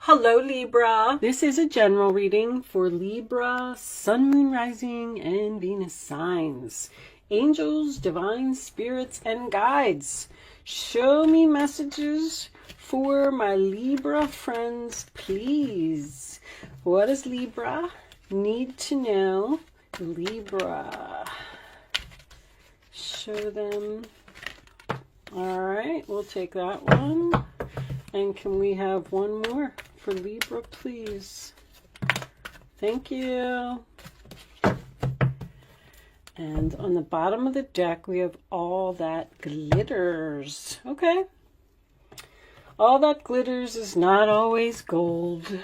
Hello Libra. This is a general reading for Libra, Sun, Moon, Rising, and Venus signs. Angels, divine spirits, and guides, show me messages for my Libra friends, please. What does Libra need to know? Libra. Show them. All right, we'll take that one. And can we have one more for Libra, please? Thank you. And on the bottom of the deck, we have all that glitters. Okay. All that glitters is not always gold.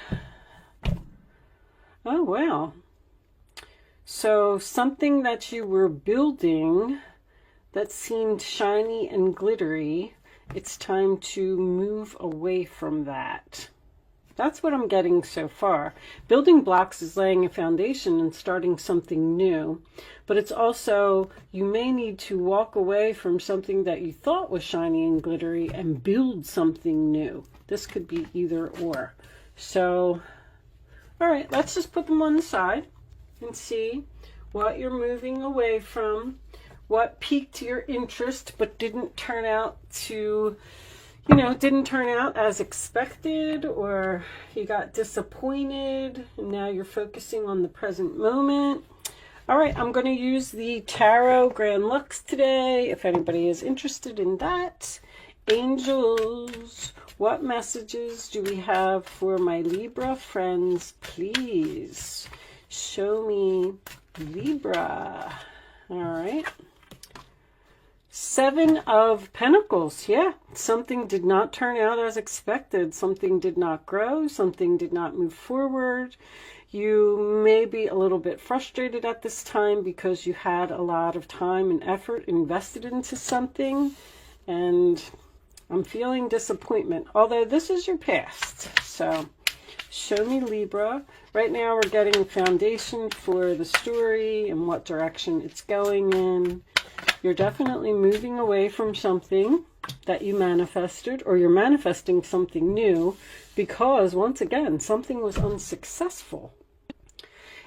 Oh, wow. So something that you were building that seemed shiny and glittery, it's time to move away from that. That's what I'm getting so far. Building blocks is laying a foundation and starting something new, but it's also, you may need to walk away from something that you thought was shiny and glittery and build something new. This could be either or. So, all right, let's just put them on the side and see what you're moving away from. What piqued your interest but didn't turn out to, didn't turn out as expected, or you got disappointed and now you're focusing on the present moment. All right, I'm going to use the Tarot Grand Lux today if anybody is interested in that. Angels, what messages do we have for my Libra friends, please? Show me Libra. All right. Seven of Pentacles. Yeah, something did not turn out as expected. Something did not grow. Something did not move forward. You may be a little bit frustrated at this time because you had a lot of time and effort invested into something. And I'm feeling disappointment. Although this is your past. So show me Libra. Right now we're getting a foundation for the story and what direction it's going in. You're definitely moving away from something that you manifested, or you're manifesting something new because, once again, something was unsuccessful.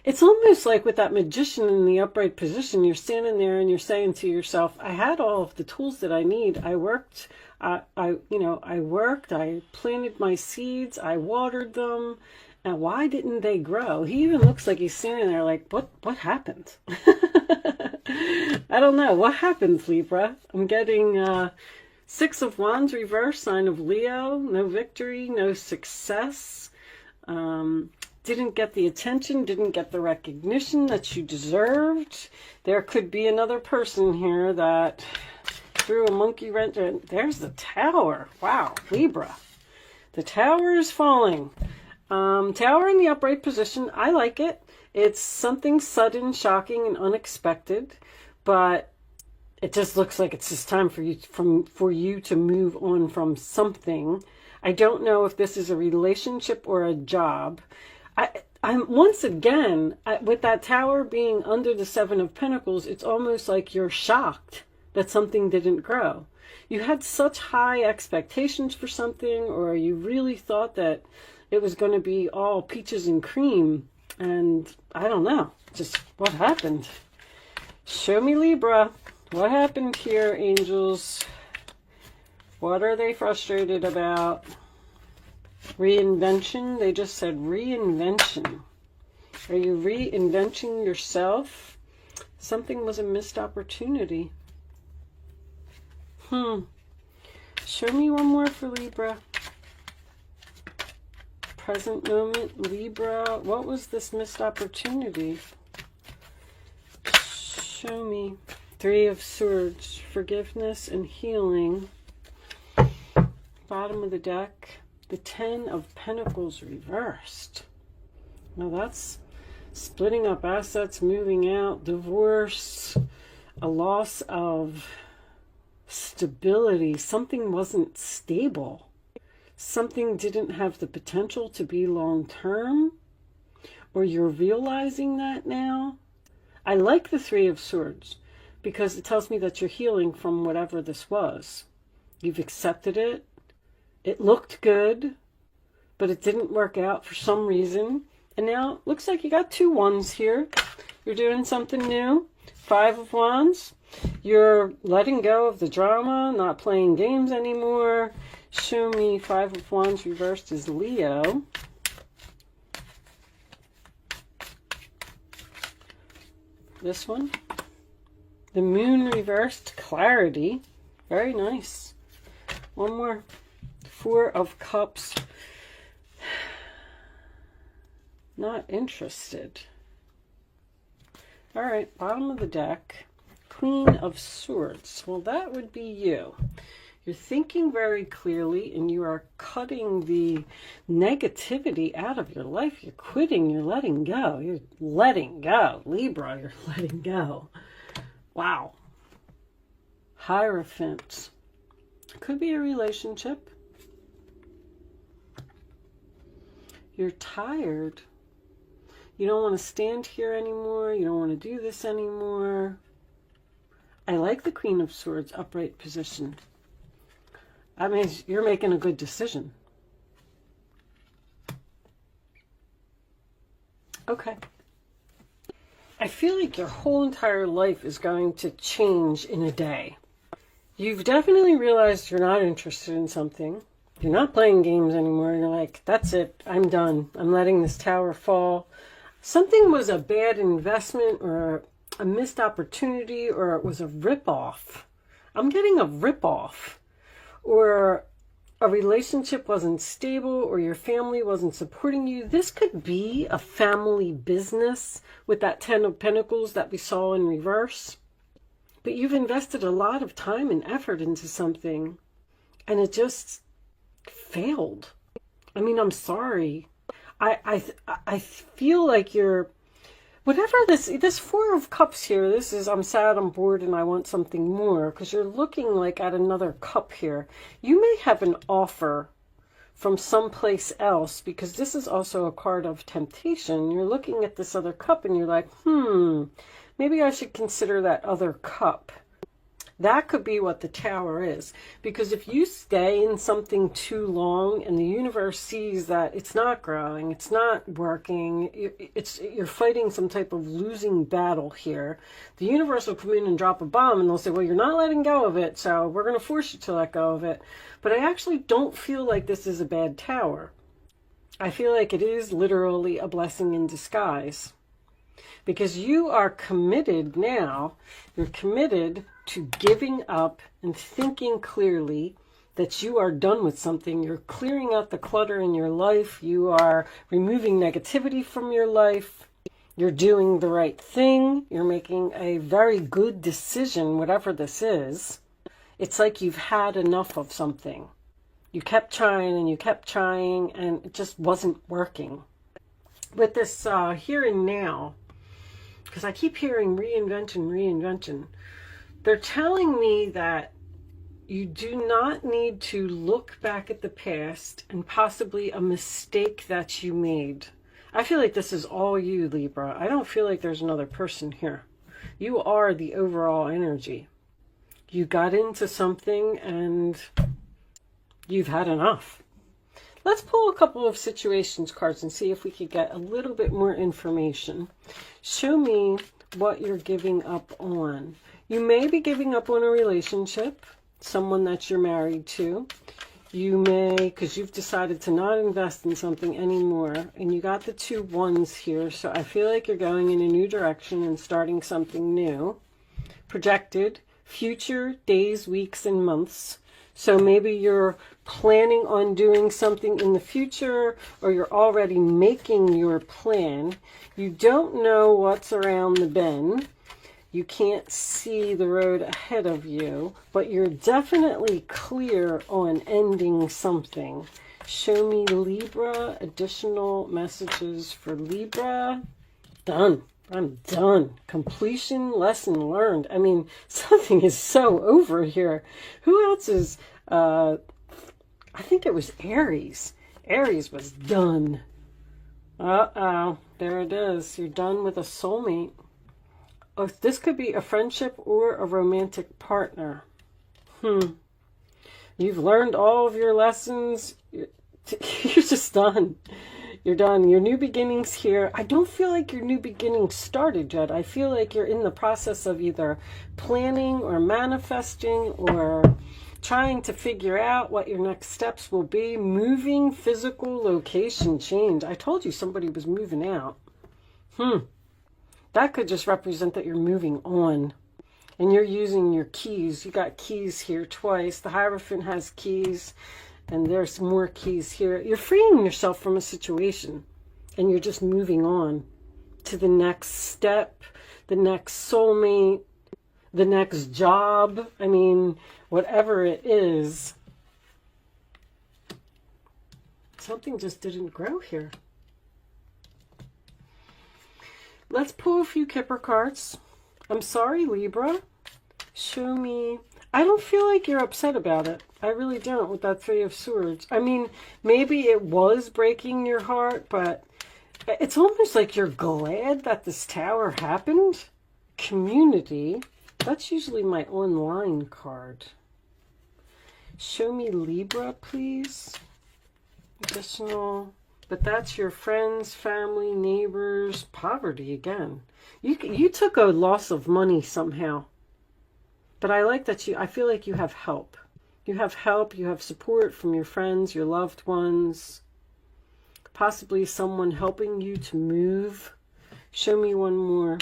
It's almost like with that Magician in the upright position, you're standing there and you're saying to yourself, I had all of the tools that I need. I worked, I planted my seeds, I watered them, and why didn't they grow? He even looks like he's standing there like, what happened? I don't know. What happened, Libra? I'm getting Six of Wands reverse, sign of Leo. No victory, no success. Didn't get the attention, didn't get the recognition that you deserved. There could be another person here that threw a monkey wrench. There's the Tower. Wow, Libra. The Tower is falling. Tower in the upright position. I like it. It's something sudden, shocking, and unexpected, but it just looks like it's just time for you to move on from something. I don't know if this is a relationship or a job. I'm once again, with that Tower being under the Seven of Pentacles, it's almost like you're shocked that something didn't grow. You had such high expectations for something, or you really thought that it was going to be all peaches and cream. And I don't know, just what happened? Show me Libra. What happened here, angels? What are they frustrated about? Reinvention. They just said reinvention. Are you reinventing yourself? Something was a missed opportunity. Show me one more for Libra. Present moment, Libra. What was this missed opportunity? Show me. Three of Swords, forgiveness and healing. Bottom of the deck, the Ten of Pentacles reversed. Now that's splitting up assets, moving out, divorce, a loss of stability. Something wasn't stable. Something didn't have the potential to be long-term, or you're realizing that now. I like the Three of Swords because it tells me that you're healing from whatever this was. You've accepted it. It looked good, but it didn't work out for some reason. And now it looks like you got 2 wands here. You're doing something new. 5 of Wands. You're letting go of the drama, not playing games anymore. Show me 5 of Wands reversed is Leo. This one. The Moon reversed, clarity. Very nice. One more. 4 of Cups. Not interested. All right, bottom of the deck. Queen of Swords. Well, that would be you. You're thinking very clearly and you are cutting the negativity out of your life. You're quitting. You're letting go. You're letting go. Libra, you're letting go. Wow. Hierophant. Could be a relationship. You're tired. You don't want to stand here anymore. You don't want to do this anymore. I like the Queen of Swords upright position. I mean, you're making a good decision. Okay. I feel like your whole entire life is going to change in a day. You've definitely realized you're not interested in something. You're not playing games anymore. You're like, that's it. I'm done. I'm letting this tower fall. Something was a bad investment or a missed opportunity, or it was a ripoff. I'm getting a ripoff. Or a relationship wasn't stable, or your family wasn't supporting you. This could be a family business with that 10 of Pentacles that we saw in reverse. But you've invested a lot of time and effort into something, and it just failed. I mean, I'm sorry. I feel like you're, whatever this 4 of Cups here, this is, I'm sad, I'm bored, and I want something more, because you're looking like at another cup here. You may have an offer from someplace else, because this is also a card of temptation. You're looking at this other cup and you're like, maybe I should consider that other cup. That could be what the Tower is. Because if you stay in something too long and the universe sees that it's not growing, it's not working, you're fighting some type of losing battle here, the universe will come in and drop a bomb and they'll say, well, you're not letting go of it, so we're going to force you to let go of it. But I actually don't feel like this is a bad Tower. I feel like it is literally a blessing in disguise. Because you are committed now, you're committed to giving up and thinking clearly that you are done with something. You're clearing out the clutter in your life. You are removing negativity from your life. You're doing the right thing. You're making a very good decision, whatever this is. It's like you've had enough of something. You kept trying and you kept trying and it just wasn't working. With this here and now, because I keep hearing reinvention, reinvention. They're telling me that you do not need to look back at the past and possibly a mistake that you made. I feel like this is all you, Libra. I don't feel like there's another person here. You are the overall energy. You got into something and you've had enough. Let's pull a couple of situations cards and see if we could get a little bit more information. Show me what you're giving up on. You may be giving up on a relationship, someone that you're married to. You may, because you've decided to not invest in something anymore, and you got the 2 wands here, so I feel like you're going in a new direction and starting something new. Projected, future days, weeks, and months. So maybe you're planning on doing something in the future, or you're already making your plan. You don't know what's around the bend. You can't see the road ahead of you, but you're definitely clear on ending something. Show me Libra, additional messages for Libra. Done. I'm done. Completion, lesson learned. I mean, something is so over here. Who else is, I think it was Aries. Aries was done. Uh-oh, there it is. You're done with a soulmate. Oh, this could be a friendship or a romantic partner. You've learned all of your lessons. You're just just done. You're done. Your new beginnings here. I don't feel like your new beginning started yet. I feel like you're in the process of either planning or manifesting or trying to figure out what your next steps will be. Moving, physical location change. I told you somebody was moving out. That could just represent that you're moving on. And you're using your keys. You got keys here twice. The Hierophant has keys. And there's more keys here. You're freeing yourself from a situation. And you're just moving on to the next step, the next soulmate, the next job. I mean, whatever it is. Something just didn't grow here. Let's pull a few Kipper cards. I'm sorry, Libra. Show me. I don't feel like you're upset about it. I really don't with that Three of Swords. I mean, maybe it was breaking your heart, but it's almost like you're glad that this tower happened. Community. That's usually my online card. Show me Libra, please. Additional. But that's your friends, family, neighbors, poverty again. You took a loss of money somehow. But I like that I feel like you have help. You have help, you have support from your friends, your loved ones. Possibly someone helping you to move. Show me one more.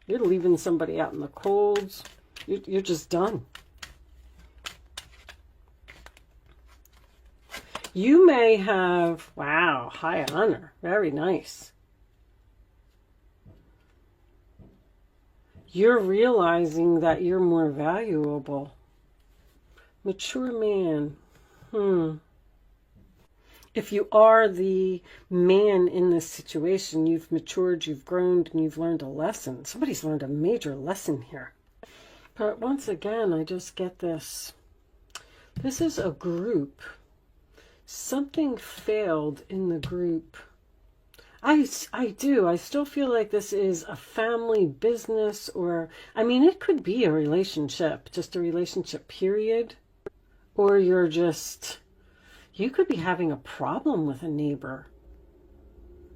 You're leaving somebody out in the cold. You're just done. You may have, wow, high honor. Very nice. You're realizing that you're more valuable. Mature man. If you are the man in this situation, you've matured, you've grown, and you've learned a lesson. Somebody's learned a major lesson here. But once again, I just get this. This is a group. Something failed in the group. I do. I still feel like this is a family business, or, I mean, it could be a relationship, just a relationship period. Or you could be having a problem with a neighbor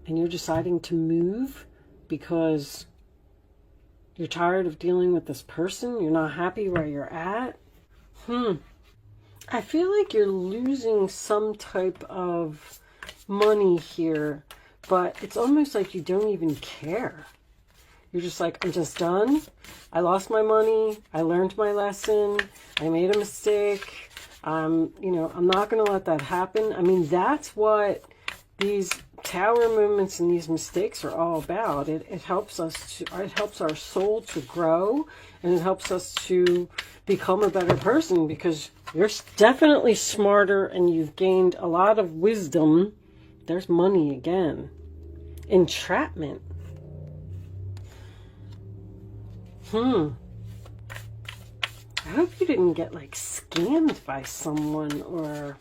and you're deciding to move because you're tired of dealing with this person. You're not happy where you're at. I feel like you're losing some type of money here, but it's almost like you don't even care. You're just like, I'm just done. I lost my money. I learned my lesson. I made a mistake. You know, I'm not going to let that happen. I mean, that's what these tower moments and these mistakes are all about. It helps us it helps our soul to grow, and it helps us to become a better person, because you're definitely smarter and you've gained a lot of wisdom. There's money again. Entrapment. I hope you didn't get like scammed by someone or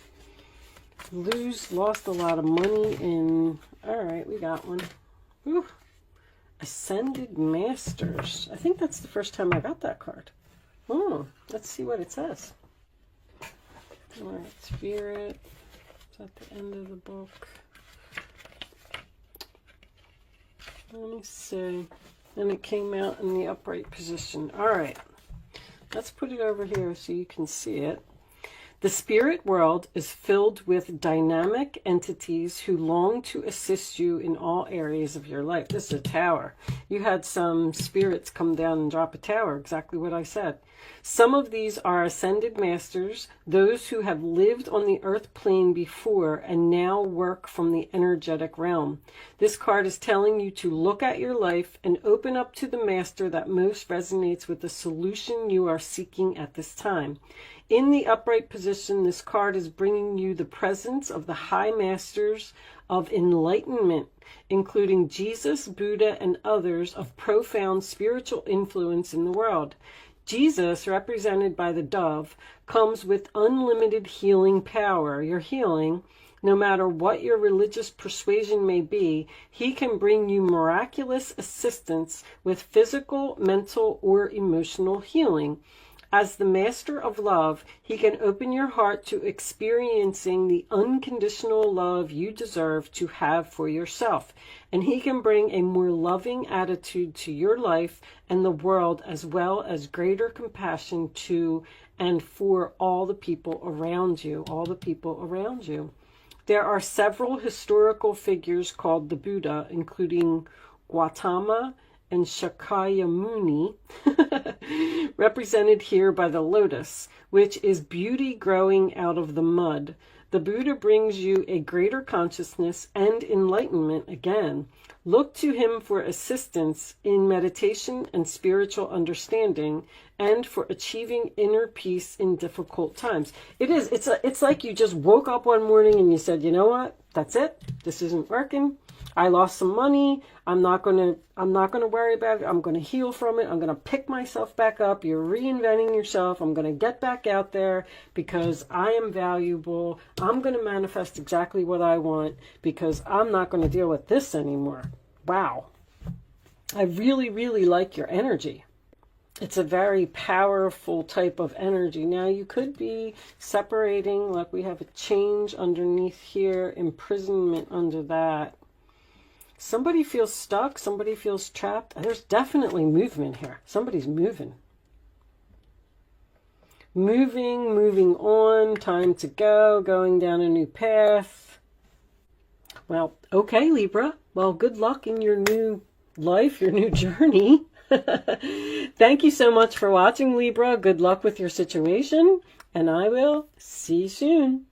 lost a lot of money in. All right, we got one. Whew. Ascended Masters. I think that's the first time I got that card. Let's see what it says. All right, Spirit. It's at the end of the book. Let me see. And it came out in the upright position. All right. Let's put it over here so you can see it. The spirit world is filled with dynamic entities who long to assist you in all areas of your life. This is a tower. You had some spirits come down and drop a tower, exactly what I said. Some of these are ascended masters, those who have lived on the earth plane before and now work from the energetic realm. This card is telling you to look at your life and open up to the master that most resonates with the solution you are seeking at this time. In the upright position, this card is bringing you the presence of the high masters of enlightenment, including Jesus, Buddha, and others of profound spiritual influence in the world. Jesus, represented by the dove, comes with unlimited healing power. Your healing, no matter what your religious persuasion may be, he can bring you miraculous assistance with physical, mental, or emotional healing. As the master of love, he can open your heart to experiencing the unconditional love you deserve to have for yourself. And he can bring a more loving attitude to your life and the world, as well as greater compassion to and for all the people around you, There are several historical figures called the Buddha, including Gautama and Shakyamuni, represented here by the lotus, which is beauty growing out of the mud. The Buddha brings you a greater consciousness and enlightenment again. Look to him for assistance in meditation and spiritual understanding, and for achieving inner peace in difficult times. It's like you just woke up one morning and you said, you know what? That's it. This isn't working. I lost some money. I'm not gonna worry about it. I'm gonna heal from it. I'm gonna pick myself back up. You're reinventing yourself. I'm gonna get back out there because I am valuable. I'm gonna manifest exactly what I want because I'm not gonna deal with this anymore. Wow. I really, really like your energy. It's a very powerful type of energy. Now you could be separating, like we have a change underneath here, imprisonment under that. Somebody feels stuck. Somebody feels trapped. There's definitely movement here. Somebody's moving. Moving on. Time to go. Going down a new path. Well, okay, Libra. Well, good luck in your new life, your new journey. Thank you so much for watching, Libra. Good luck with your situation. And I will see you soon.